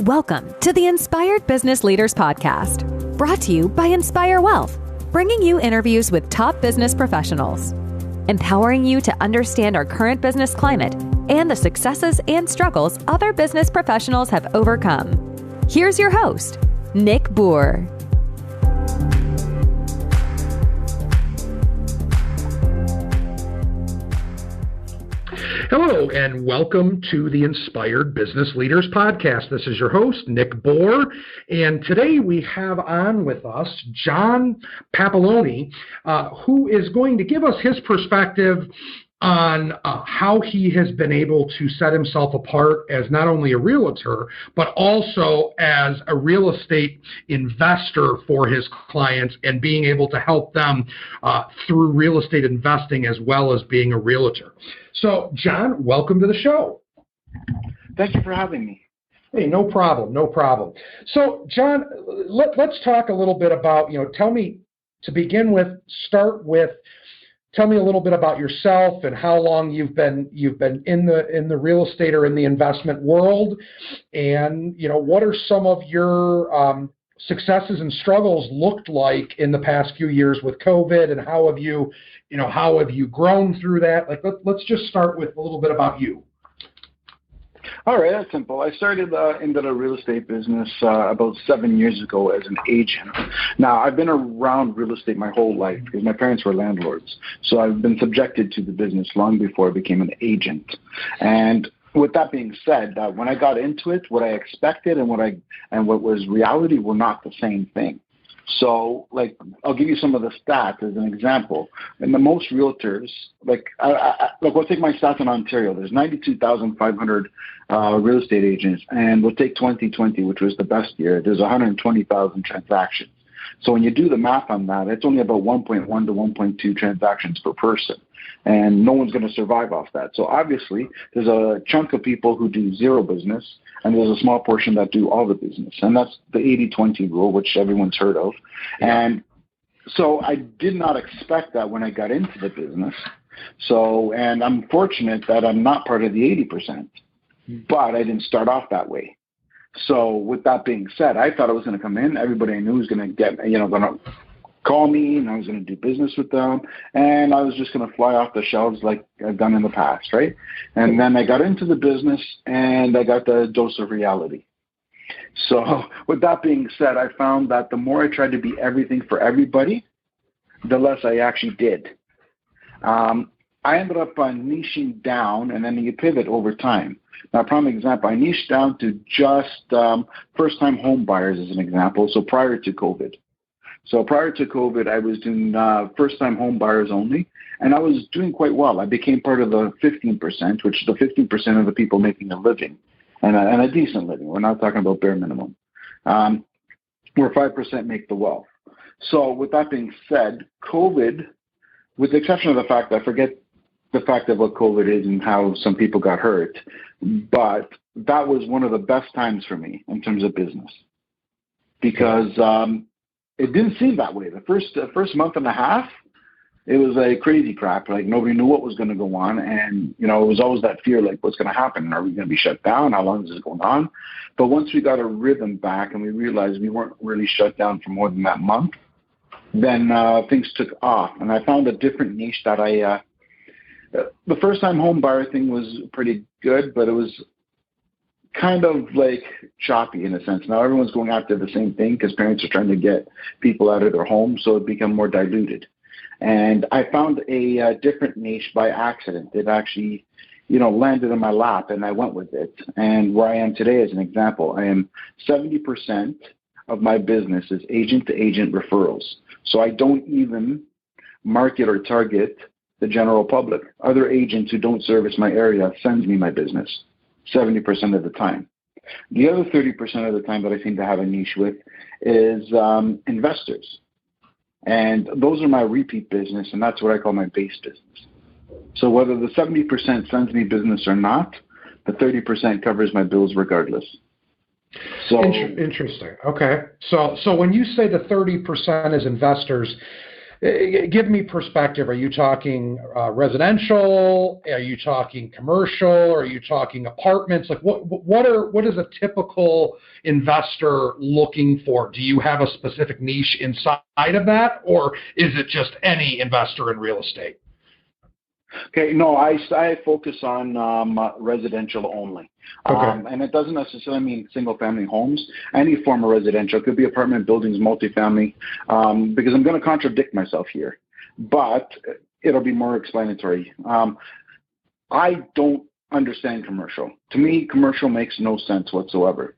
Welcome to the Inspired Business Leaders Podcast, brought to you by Inspire Wealth, bringing you interviews with top business professionals, empowering you to understand our current business climate and the successes and struggles other business professionals have overcome. Here's your host, Nick Bour. Hello, and welcome to the Inspired Business Leaders Podcast. This is your host, Nick Bour, and today we have on with us John Papaloni, who is going to give us his perspective on how he has been able to set himself apart as not only a realtor, but also as a real estate investor for his clients and being able to help them through real estate investing as well as being a realtor. So, John, welcome to the show. Thank you for having me. Hey, no problem. So, John, let's talk a little bit about, tell me, to begin with, tell me a little bit about yourself and how long you've been in the real estate or in the investment world, and what are some of your successes and struggles looked like in the past few years with COVID, and how have you grown through that? Let's just start with a little bit about you. All right, that's simple. I started into the real estate business about 7 years ago as an agent. Now, I've been around real estate my whole life because my parents were landlords. So I've been subjected to the business long before I became an agent. And with that being said, when I got into it, what I expected and what was reality were not the same thing. So, I'll give you some of the stats as an example. And the most realtors, we'll take my stats in Ontario. There's 92,500 real estate agents, and we'll take 2020, which was the best year. There's 120,000 transactions. So when you do the math on that, it's only about 1.1 to 1.2 transactions per person. And no one's going to survive off that. So obviously, there's a chunk of people who do zero business, and there's a small portion that do all the business. And that's the 80-20 rule, which everyone's heard of. Yeah. And so I did not expect that when I got into the business. And I'm fortunate that I'm not part of the 80%, but I didn't start off that way. So with that being said, I thought I was going to come in. Everybody I knew was going to going to call me, and I was going to do business with them, and I was just going to fly off the shelves like I've done in the past, right? And then I got into the business, and I got the dose of reality. So with that being said, I found that the more I tried to be everything for everybody, the less I actually did. I ended up niching down, and then you pivot over time. Now, prime example, I niched down to just first-time home buyers as an example, so prior to COVID. So prior to COVID, I was doing first-time home buyers only, and I was doing quite well. I became part of the 15%, which is the 15% of the people making a living, and a decent living. We're not talking about bare minimum, where 5% make the wealth. So with that being said, COVID, with the exception of the fact that I forget the fact of what COVID is and how some people got hurt, but that was one of the best times for me in terms of business, because it didn't seem that way. The first month and a half, it was like crazy crap. Like nobody knew what was going to go on, and it was always that fear, like what's going to happen? Are we going to be shut down? How long is this going on? But once we got a rhythm back and we realized we weren't really shut down for more than that month, then things took off, and I found a different niche that the first-time home buyer thing was pretty good, but it was kind of like choppy in a sense. Now everyone's going after the same thing because parents are trying to get people out of their homes, so it became more diluted. And I found a different niche by accident. It actually, landed in my lap, and I went with it. And where I am today, as an example, I am 70% of my business is agent-to-agent referrals. So I don't even market or target the general public. Other agents who don't service my area send me my business 70% of the time. The other 30% of the time that I seem to have a niche with is investors. And those are my repeat business, and that's what I call my base business. So whether the 70% sends me business or not, the 30% covers my bills regardless. So interesting. Okay. So when you say the 30% is investors, give me perspective. Are you talking residential? Are you talking commercial? Are you talking apartments? Like what is a typical investor looking for? Do you have a specific niche inside of that, or is it just any investor in real estate? Okay, no, I focus on residential only. Okay. And it doesn't necessarily mean single-family homes. Any form of residential. It could be apartment buildings, multifamily, because I'm going to contradict myself here. But it'll be more explanatory. I don't understand commercial. To me, commercial makes no sense whatsoever.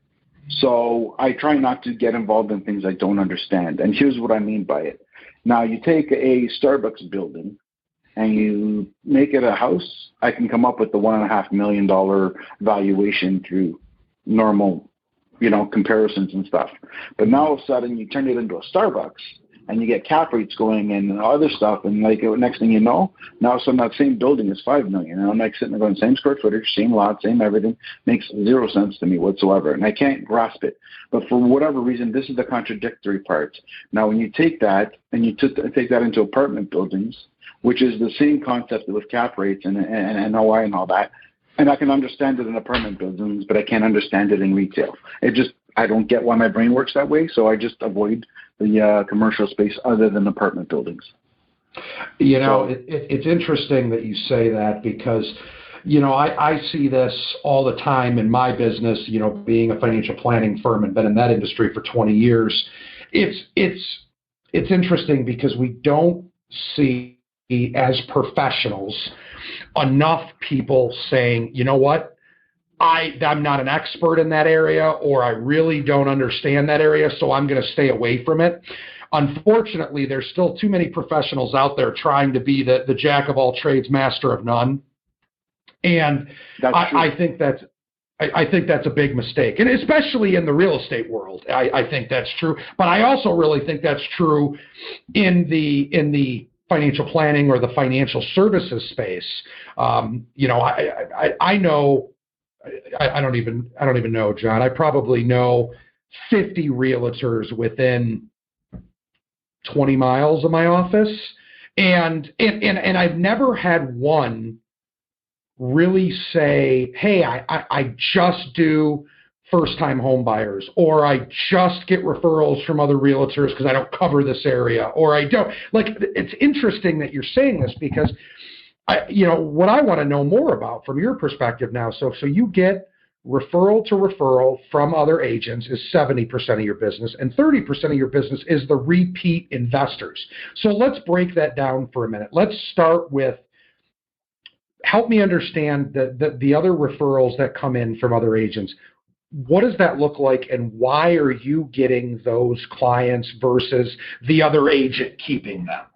So I try not to get involved in things I don't understand. And here's what I mean by it. Now, you take a Starbucks building, and you make it a house, I can come up with the $1.5 million valuation through normal, comparisons and stuff. But now all of a sudden you turn it into a Starbucks and you get cap rates going and other stuff. And like next thing you know, now some that same building is $5 million. And I'm like sitting there going, same square footage, same lot, same everything, makes zero sense to me whatsoever. And I can't grasp it. But for whatever reason, this is the contradictory part. Now, when you take that and you take that into apartment buildings, which is the same concept with cap rates and NOI and all that. And I can understand it in apartment buildings, but I can't understand it in retail. I don't get why my brain works that way, so I just avoid the commercial space other than apartment buildings. It's interesting that you say that because, I see this all the time in my business, being a financial planning firm and been in that industry for 20 years. It's interesting because we don't see, as professionals, enough people saying, you know what, I'm not an expert in that area, or I really don't understand that area, so I'm going to stay away from it. Unfortunately, there's still too many professionals out there trying to be the jack of all trades, master of none. And I think that's a big mistake, and especially in the real estate world, I think that's true. But I also really think that's true in the financial planning or the financial services space. I know, I don't even know, John. I probably know 50 realtors within 20 miles of my office, and I've never had one really say, hey, I just do first-time home buyers, or I just get referrals from other realtors because I don't cover this area, or I don't. Like, it's interesting that you're saying this because, what I want to know more about from your perspective now, so you get referral to referral from other agents is 70% of your business, and 30% of your business is the repeat investors. So let's break that down for a minute. Let's start with, help me understand the other referrals that come in from other agents. What does that look like, and why are you getting those clients versus the other agent keeping them?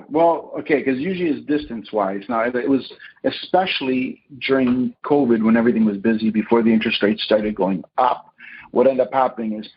Well, okay, because usually it's distance-wise. Now, it was especially during COVID when everything was busy before the interest rates started going up. What ended up happening is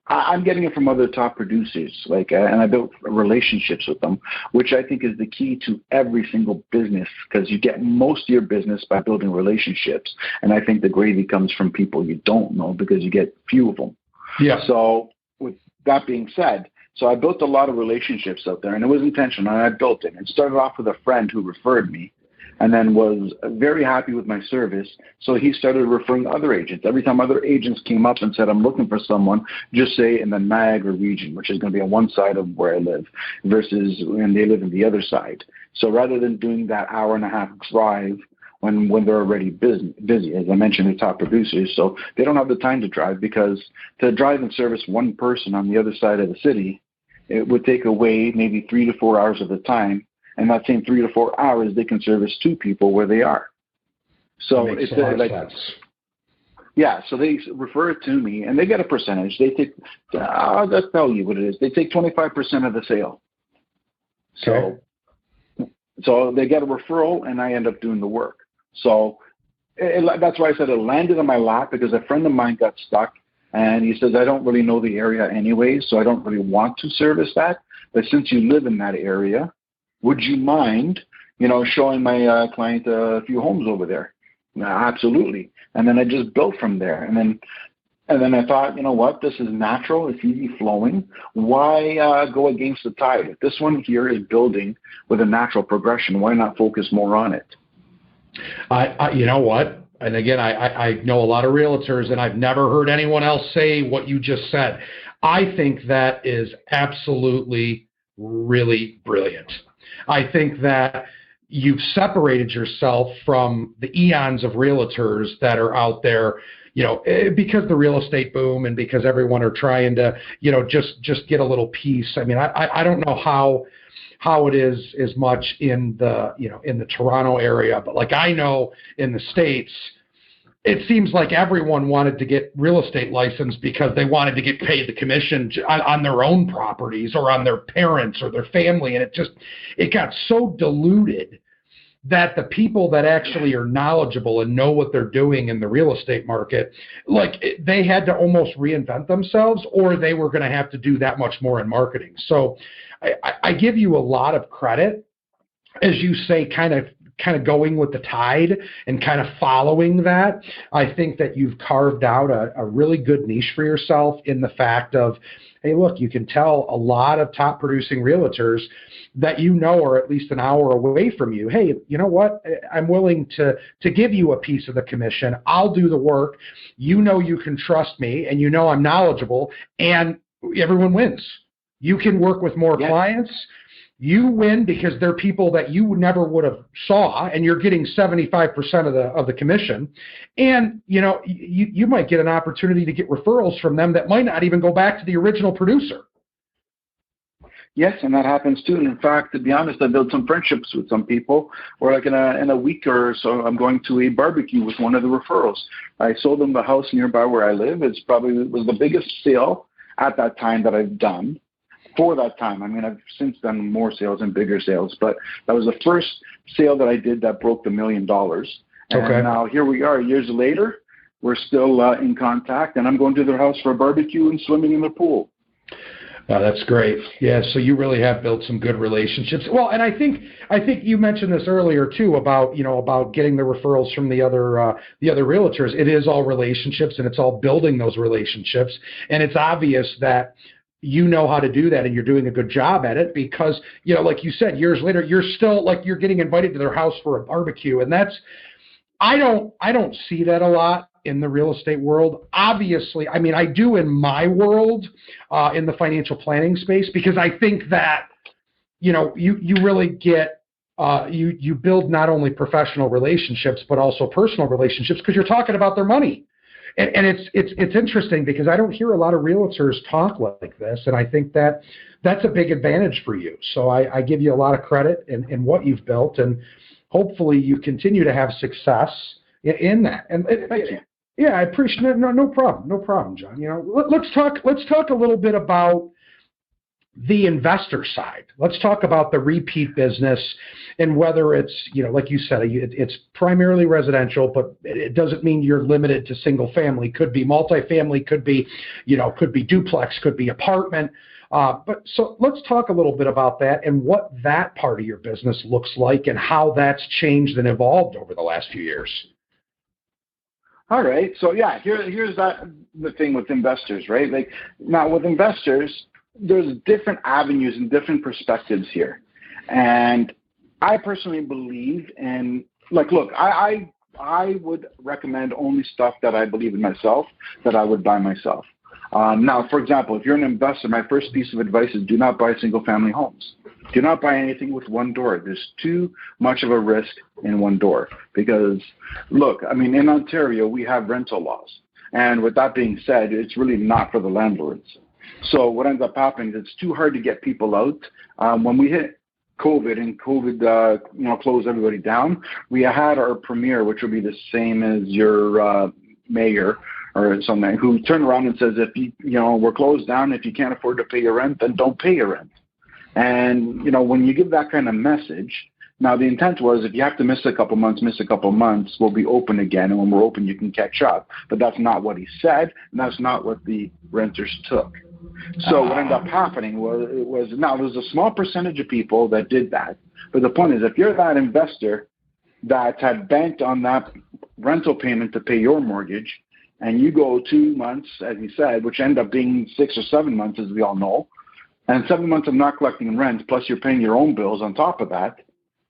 I'm getting it from other top producers, and I built relationships with them, which I think is the key to every single business, because you get most of your business by building relationships. And I think the gravy comes from people you don't know because you get few of them. Yeah. So with that being said, so I built a lot of relationships out there, and it was intentional, and I built it. It started off with a friend who referred me, and then was very happy with my service. So he started referring other agents. Every time other agents came up and said, I'm looking for someone, just say in the Niagara region, which is going to be on one side of where I live, versus when they live on the other side. So rather than doing that hour-and-a-half drive when they're already busy, as I mentioned, they're top producers, so they don't have the time to drive, because to drive and service one person on the other side of the city, it would take away maybe 3 to 4 hours of the time. And that same 3 to 4 hours, they can service 2 people where they are. So it's sense. Yeah. So they refer it to me, and they get a percentage. They take, I'll just tell you what it is. They take 25% of the sale. Okay. So they get a referral, and I end up doing the work. So that's why I said it landed on my lap, because a friend of mine got stuck, and he says, I don't really know the area anyway, so I don't really want to service that. But since you live in that area, would you mind, showing my client a few homes over there? Absolutely. And then I just built from there. And then And then I thought, you know what, this is natural, it's easy flowing. Why go against the tide? If this one here is building with a natural progression, why not focus more on it? You know what? And again, I know a lot of realtors, and I've never heard anyone else say what you just said. I think that is absolutely really brilliant. I think that you've separated yourself from the eons of realtors that are out there, because the real estate boom and because everyone are trying to, just get a little piece. I mean, I don't know how it is as much in the, in the Toronto area, but like I know in the States, it seems like everyone wanted to get real estate license because they wanted to get paid the commission on their own properties or on their parents or their family. And it got so diluted that the people that actually are knowledgeable and know what they're doing in the real estate market, they had to almost reinvent themselves, or they were going to have to do that much more in marketing. So I give you a lot of credit, as you say, kind of going with the tide and kind of following that. I think that you've carved out a really good niche for yourself in the fact of, hey, look, you can tell a lot of top producing realtors that are at least an hour away from you. Hey, you know what? I'm willing to give you a piece of the commission. I'll do the work. You can trust me, and I'm knowledgeable, and everyone wins. You can work with more clients. You win because they're people that you never would have saw, and you're getting 75% of the commission. And you might get an opportunity to get referrals from them that might not even go back to the original producer. Yes, and that happens too. And in fact, to be honest, I built some friendships with some people where like in a week or so, I'm going to a barbecue with one of the referrals. I sold them the house nearby where I live. It was the biggest sale at that time that I've done. For that time. I mean, I've since done more sales and bigger sales, but that was the first sale that I did that broke the $1 million. And now here we are years later, we're still in contact, and I'm going to their house for a barbecue and swimming in the pool. That's great. Yeah, so you really have built some good relationships. Well, and I think you mentioned this earlier too about getting the referrals from the other realtors. It is all relationships, and it's all building those relationships. And it's obvious that you know how to do that, and you're doing a good job at it because, like you said, years later, you're still you're getting invited to their house for a barbecue. And that's, I don't see that a lot in the real estate world. Obviously, I mean, I do in my world, in the financial planning space, because I think that, you really get, you build not only professional relationships, but also personal relationships because you're talking about their money. And it's interesting because I don't hear a lot of realtors talk like this, and I think that that's a big advantage for you. So I give you a lot of credit in what you've built, and hopefully you continue to have success in that. And Thank you. Yeah, I appreciate it. No problem, John. Let's talk a little bit about the investor side. Let's talk about the repeat business and whether it's, like you said, it's primarily residential, but it doesn't mean you're limited to single family. Could be multifamily, could be duplex, could be apartment. But so let's talk a little bit about that and what that part of your business looks like and how that's changed and evolved over the last few years. All right. So yeah, here's the thing with investors, right? Like now with investors, there's different avenues and different perspectives here. And I personally believe in, look, I would recommend only stuff that I believe in myself, that I would buy myself. Now, for example, if you're an investor, my first piece of advice is do not buy single-family homes. Do not buy anything with one door. There's too much of a risk in one door because, look, I mean, in Ontario, we have rental laws. And with that being said, it's really not for the landlords. So what ends up happening is it's too hard to get people out. When we hit COVID and COVID, closed everybody down, we had our premier, which would be the same as your mayor or something, who turned around and says, if we're closed down, if you can't afford to pay your rent, then don't pay your rent. And, when you give that kind of message, now the intent was if you have to miss a couple months, we'll be open again. And when we're open, you can catch up. But that's not what he said. And that's not what the renters took. So what ended up happening was now there's a small percentage of people that did that. But the point is, if you're that investor that had banked on that rental payment to pay your mortgage, and you go 2 months, as you said, which end up being 6 or 7 months, as we all know, and 7 months of not collecting rent, plus you're paying your own bills on top of that,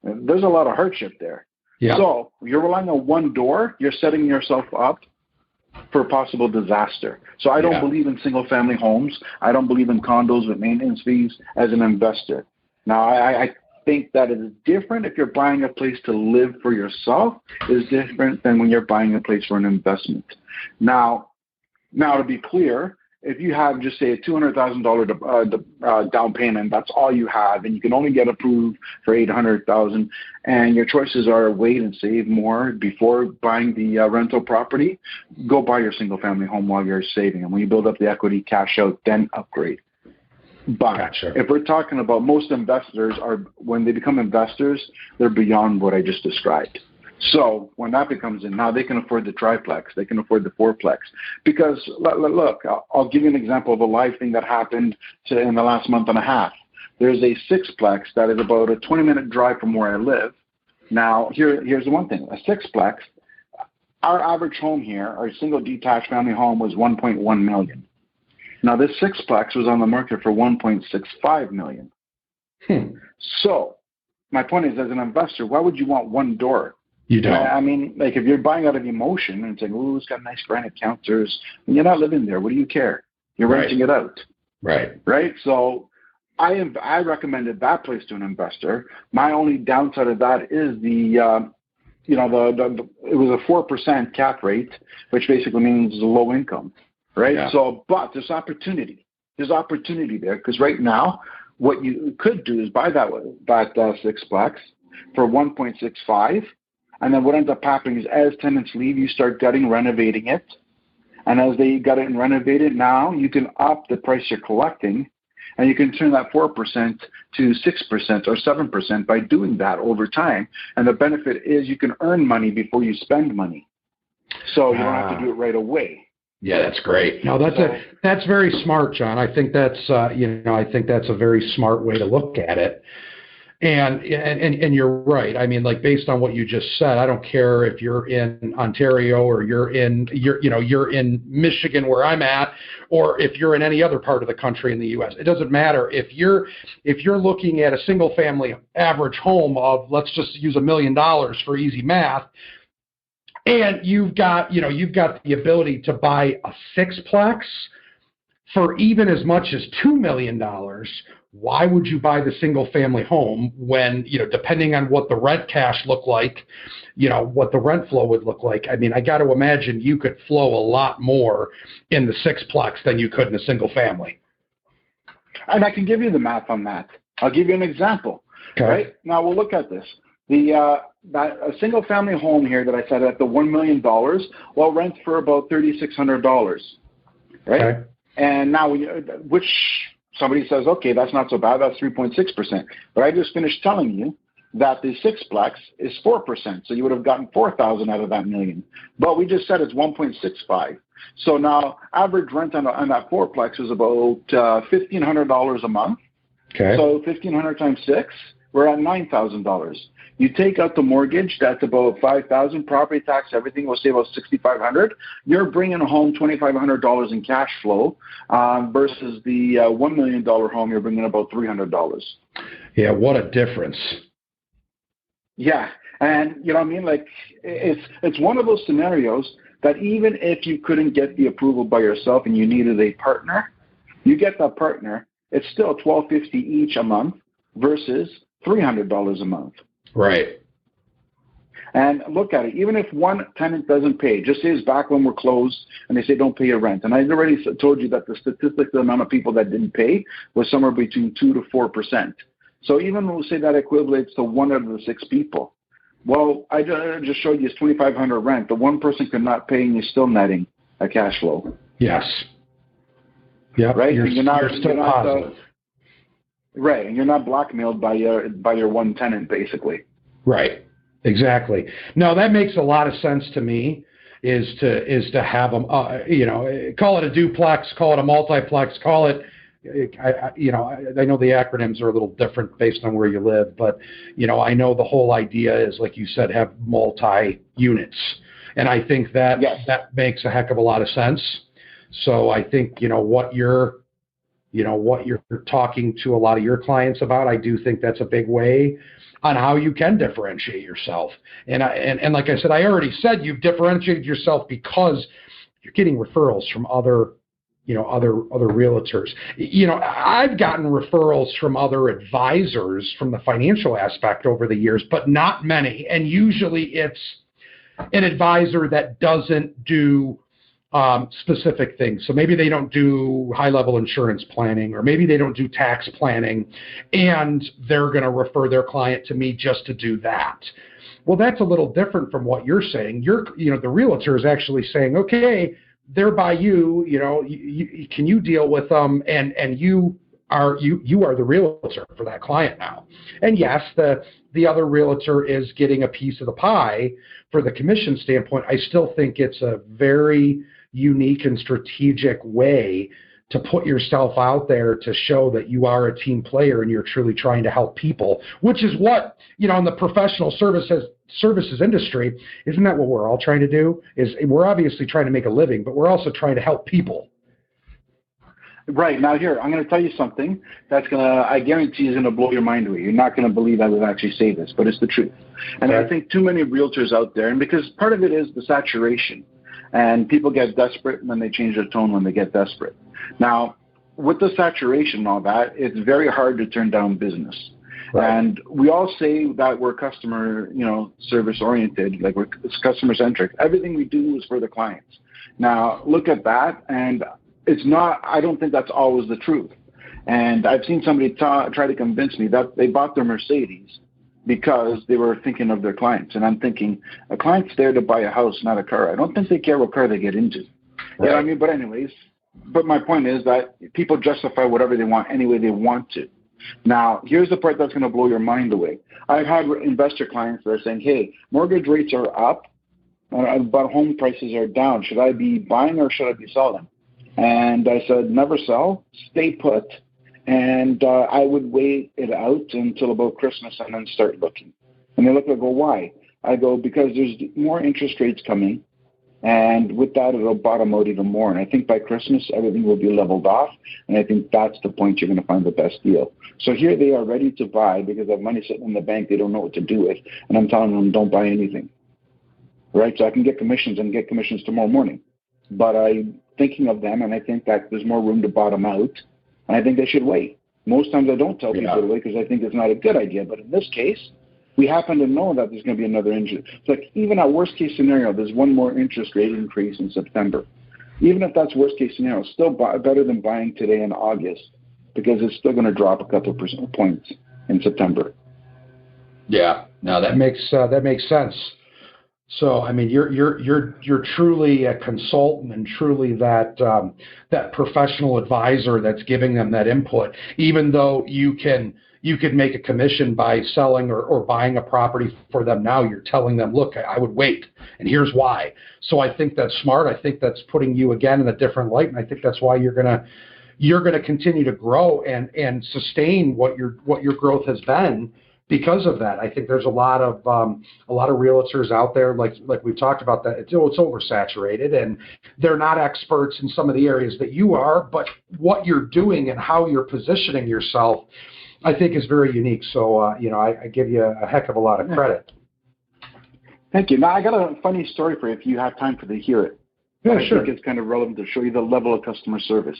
there's a lot of hardship there. Yeah. So you're relying on one door, you're setting yourself up for possible disaster. So I don't believe in single-family homes. I don't believe in condos with maintenance fees as an investor. Now, I think that it is different if you're buying a place to live for yourself. Is different than when you're buying a place for an investment. Now to be clear, if you have just say a $200,000 down payment, that's all you have, and you can only get approved for $800,000, and your choices are wait and save more before buying the rental property, go buy your single family home while you're saving, and when you build up the equity, cash out, then upgrade. But if we're talking about most investors when they become investors, they're beyond what I just described. So when that becomes in, now they can afford the triplex, they can afford the fourplex. Because, look, I'll give you an example of a live thing that happened in the last month and a half. There's a sixplex that is about a 20-minute drive from where I live. Now, here's the one thing. A sixplex, our average home here, our single detached family home, was $1.1 million. Now, this sixplex was on the market for $1.65 million. So my point is, as an investor, why would you want one door? You don't. I mean, like if you're buying out of emotion and saying, "Ooh, it's got nice granite counters," and you're not living there, what do you care? You're renting it out. Right. So I recommended that place to an investor. My only downside of that is it was a 4% cap rate, which basically means low income. Right. Yeah. So, but there's opportunity. There's opportunity there because right now, what you could do is buy that sixplex for 1.65. And then what ends up happening is as tenants leave, you start gutting, renovating it. And as they gut it and renovate it, now you can up the price you're collecting, and you can turn that 4% to 6% or 7% by doing that over time. And the benefit is you can earn money before you spend money. So you don't have to do it right away. Yeah, that's great. No, that's very smart, John. I think that's a very smart way to look at it. And you're right. I mean, like based on what you just said, I don't care if you're in Ontario or you're in Michigan where I'm at, or if you're in any other part of the country in the U.S. It doesn't matter if you're looking at a single family average home of, let's just use $1 million for easy math, and you've got the ability to buy a sixplex for even as much as $2 million. Why would you buy the single family home when, depending on what the rent cash looked like, what the rent flow would look like? I mean, I got to imagine you could flow a lot more in the sixplex than you could in a single family. And I can give you the math on that. I'll give you an example. Okay. Right? Now we'll look at this. A single family home here that I said at the $1 million, well, rents for about $3,600. Right? Okay. And now which somebody says, okay, that's not so bad. That's 3.6%. But I just finished telling you that the sixplex is 4%. So you would have gotten $4,000 out of that million. But we just said it's 1.65. So now average rent on that fourplex is about $1,500 a month. Okay. So 1,500 times 6, we're at $9,000. You take out the mortgage, that's about $5,000. Property tax, everything will save about $6,500. You're bringing home $2,500 in cash flow versus the $1 million home. You're bringing about $300. Yeah, what a difference. Yeah, and you know what I mean. Like it's one of those scenarios that even if you couldn't get the approval by yourself and you needed a partner, you get that partner. It's still $1,250 each a month versus $300 a month. Right. And look at it. Even if one tenant doesn't pay, just say it's back when we're closed and they say don't pay your rent. And I already told you that the statistical amount of people that didn't pay was somewhere between 2 to 4%. So even when we say that equates to 1 out of the 6 people, well, I just showed you it's $2,500 rent. The one person could not pay and you're still netting a cash flow. Yes. Yeah. Right. You're still positive. Right, and you're not blackmailed by your one tenant, basically. Right, exactly. No, that makes a lot of sense to me. Is to have them, call it a duplex, call it a multiplex, call it. I know the acronyms are a little different based on where you live, but I know the whole idea is, like you said, have multi units. And I think that Yes. that makes a heck of a lot of sense. So I think, what you're talking to a lot of your clients about, I do think that's a big way on how you can differentiate yourself. And like I said, I already said you've differentiated yourself because you're getting referrals from other realtors. I've gotten referrals from other advisors from the financial aspect over the years, but not many. And usually it's an advisor that doesn't do specific things. So maybe they don't do high-level insurance planning, or maybe they don't do tax planning, and they're going to refer their client to me just to do that. Well, that's a little different from what you're saying. The realtor is actually saying, okay, they're by you. Can you deal with them? And you are the realtor for that client now. And yes, the other realtor is getting a piece of the pie for the commission standpoint. I still think it's a very unique and strategic way to put yourself out there to show that you are a team player and you're truly trying to help people, which is what, in the professional services industry, isn't that what we're all trying to do? Is we're obviously trying to make a living, but we're also trying to help people. Right. Now here, I'm going to tell you something I guarantee is going to blow your mind away. You're not going to believe I would actually say this, but it's the truth. And okay. I think too many realtors out there, and because part of it is the saturation, and people get desperate and then they change their tone when they get desperate. Now, with the saturation and all that, it's very hard to turn down business. Right. And we all say that we're customer, service oriented, like it's customer centric. Everything we do is for the clients. Now, look at that, and it's not. I don't think that's always the truth. And I've seen somebody try to convince me that they bought their Mercedes because they were thinking of their clients. And I'm thinking, a client's there to buy a house, not a car. I don't think they care what car they get into. Right. You know what I mean? But anyways, my point is that people justify whatever they want any way they want to. Now, here's the part that's going to blow your mind away. I've had investor clients that are saying, hey, mortgage rates are up, but home prices are down. Should I be buying or should I be selling? And I said, never sell, stay put. And I would wait it out until about Christmas and then start looking. And they look and go, why? I go, because there's more interest rates coming. And with that, it'll bottom out even more. And I think by Christmas, everything will be leveled off. And I think that's the point you're going to find the best deal. So here they are ready to buy because they have money sitting in the bank. They don't know what to do with. And I'm telling them, don't buy anything. Right? So I can get commissions tomorrow morning. But I'm thinking of them, and I think that there's more room to bottom out. And I think they should wait. Most times I don't tell people to wait because I think it's not a good idea. But in this case, we happen to know that there's going to be another interest. It's like even at worst case scenario, there's one more interest rate increase in September. Even if that's worst case scenario, it's still better than buying today in August because it's still going to drop a couple of points in September. Yeah, no, that makes sense. So, I mean, you're truly a consultant and truly that professional advisor that's giving them that input. Even though you could make a commission by selling or buying a property for them now, you're telling them, look, I would wait, and here's why. So I think that's smart. I think that's putting you again in a different light, and I think that's why you're gonna continue to grow and sustain what your growth has been. Because of that, I think there's a lot of realtors out there, like we've talked about, that it's oversaturated, and they're not experts in some of the areas that you are. But what you're doing and how you're positioning yourself, I think, is very unique. So I give you a heck of a lot of credit. Thank you. Now I got a funny story for you if you have time to hear it. Yeah, sure. I think it's kind of relevant to show you the level of customer service.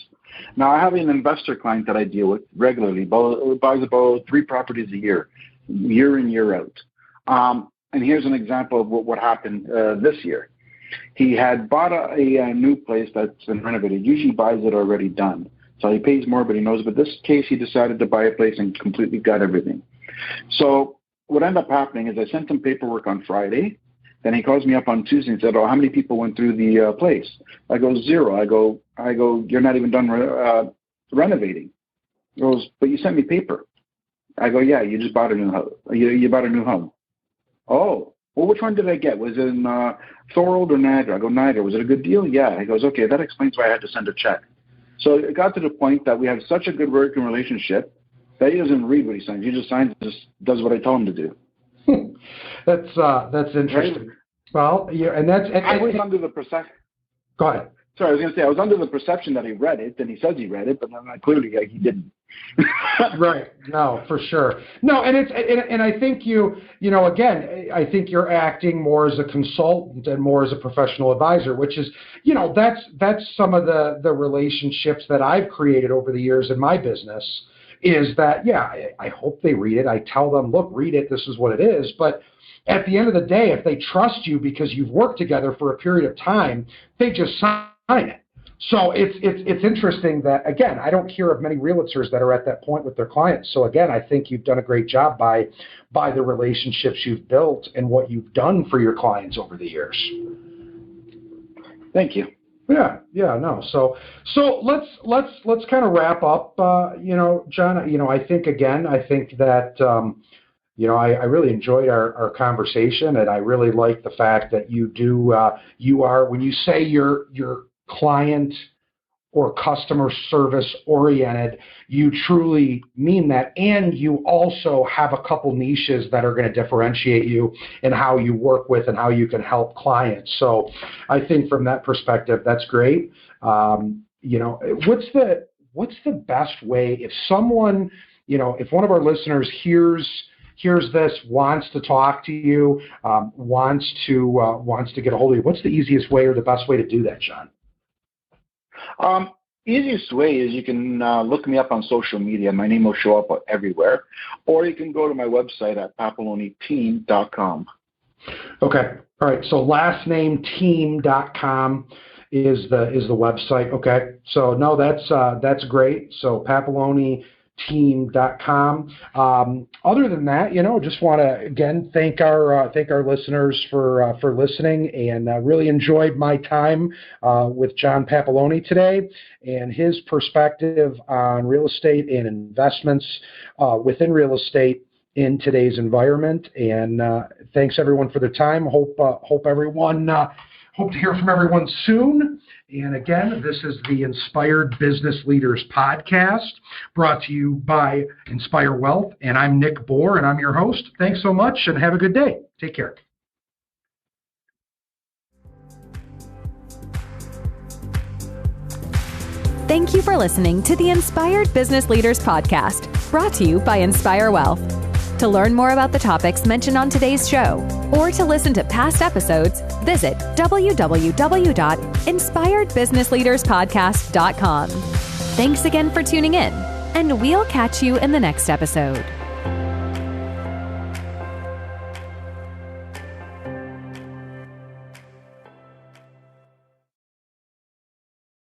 Now I have an investor client that I deal with regularly, buys about 3 properties a year in, year out. And here's an example of what happened this year. He had bought a new place that's been renovated. Usually buys it already done. So he pays more, but he knows. But this case, he decided to buy a place and completely got everything. So what ended up happening is I sent him paperwork on Friday. Then he calls me up on Tuesday and said, oh, how many people went through the place? I go, 0. I go, you're not even done renovating. He goes, but you sent me paper. I go, yeah, you just bought a new house. You bought a new home. Oh, well, which one did I get? Was it in Thorold or Niagara? I go, Niagara. Was it a good deal? Yeah. He goes, okay, that explains why I had to send a check. So it got to the point that we have such a good working relationship that he doesn't read what he signs. He just signs, just does what I tell him to do. That's interesting. Well, yeah, and that's. I was under the perception. Go ahead. Sorry, I was going to say I was under the perception that he read it, and he says he read it, but then clearly he didn't. Right. No, for sure. No, and I think again, I think you're acting more as a consultant and more as a professional advisor, which is, that's some of the relationships that I've created over the years in my business. Is that, I hope they read it. I tell them, look, read it. This is what it is. But at the end of the day, if they trust you because you've worked together for a period of time, they just sign it. So it's interesting that, again, I don't hear of many realtors that are at that point with their clients. So again, I think you've done a great job by the relationships you've built and what you've done for your clients over the years. Thank you. Yeah, no. So let's kind of wrap up, John. I think that I really enjoyed our conversation, and I really like the fact that you are, when you say you're client or customer service oriented, you truly mean that, and you also have a couple niches that are going to differentiate you in how you work with and how you can help clients. So I think from that perspective, that's great. What's the best way if someone, if one of our listeners hears this, wants to talk to you, wants to get a hold of you, what's the easiest way or the best way to do that, John? Easiest way is you can look me up on social media. My name will show up everywhere. Or you can go to my website at papaloniteam.com. Okay. All right. So lastnameteam.com is the website. Okay. So no, that's great. So papaloniteam.com. Other than that, just want to again thank our listeners for listening, and really enjoyed my time with John Papaloni today and his perspective on real estate and investments within real estate in today's environment. And thanks everyone for their time. Hope to hear from everyone soon. And again, this is the Inspired Business Leaders Podcast, brought to you by Inspire Wealth. And I'm Nick Bour, and I'm your host. Thanks so much, and have a good day. Take care. Thank you for listening to the Inspired Business Leaders Podcast, brought to you by Inspire Wealth. To learn more about the topics mentioned on today's show, or to listen to past episodes, visit www.inspiredbusinessleaderspodcast.com. Thanks again for tuning in, and we'll catch you in the next episode.